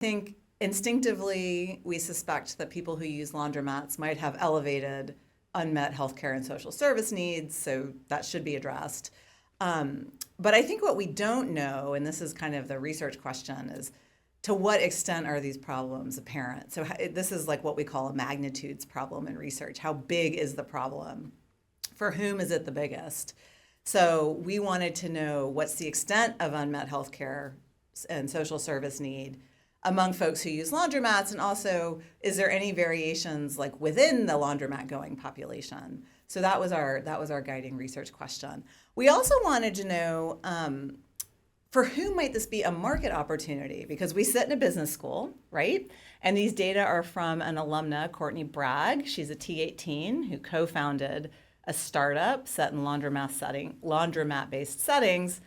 think instinctively we suspect that people who use laundromats might have elevated unmet healthcare and social service needs, so that should be addressed. But I think what we don't know, and this is kind of the research question, is to what extent are these problems apparent? So this is like what we call a magnitudes problem in research. How big is the problem? For whom is it the biggest? So we wanted to know what's the extent of unmet healthcare and social service need among folks who use laundromats, and also is there any variations like within the laundromat going population? So that was our guiding research question. We also wanted to know for whom might this be a market opportunity? Because we sit in a business school, right? And these data are from an alumna, Courtney Bragg. She's a T’18 who co-founded a startup set in laundromat-based settings.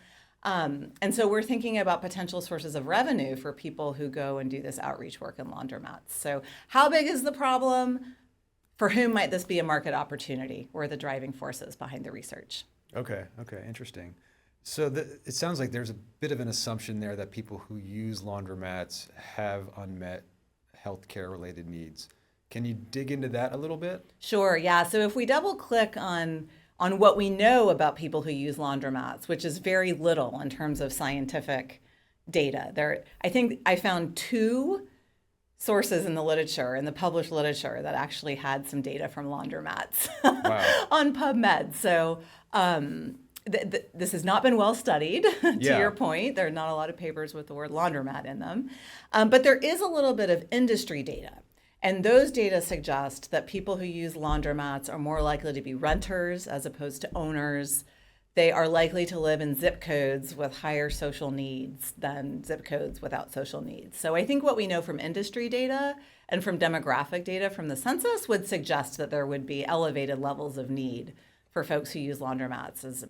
And so we're thinking about potential sources of revenue for people who go and do this outreach work in laundromats. So how big is the problem? For whom might this be a market opportunity? Were the driving forces behind the research? Okay, interesting. So it sounds like there's a bit of an assumption there that people who use laundromats have unmet healthcare related needs. Can you dig into that a little bit? Sure, yeah. So if we double click on what we know about people who use laundromats, which is very little in terms of scientific data. I think I found two sources in the literature, in the published literature, that actually had some data from laundromats Wow. on PubMed. So this has not been well studied, to your point. There are not a lot of papers with the word laundromat in them. But there is a little bit of industry data. And those data suggest that people who use laundromats are more likely to be renters as opposed to owners. They are likely to live in zip codes with higher social needs than zip codes without social needs. So I think what we know from industry data and from demographic data from the census would suggest that there would be elevated levels of need for folks who use laundromats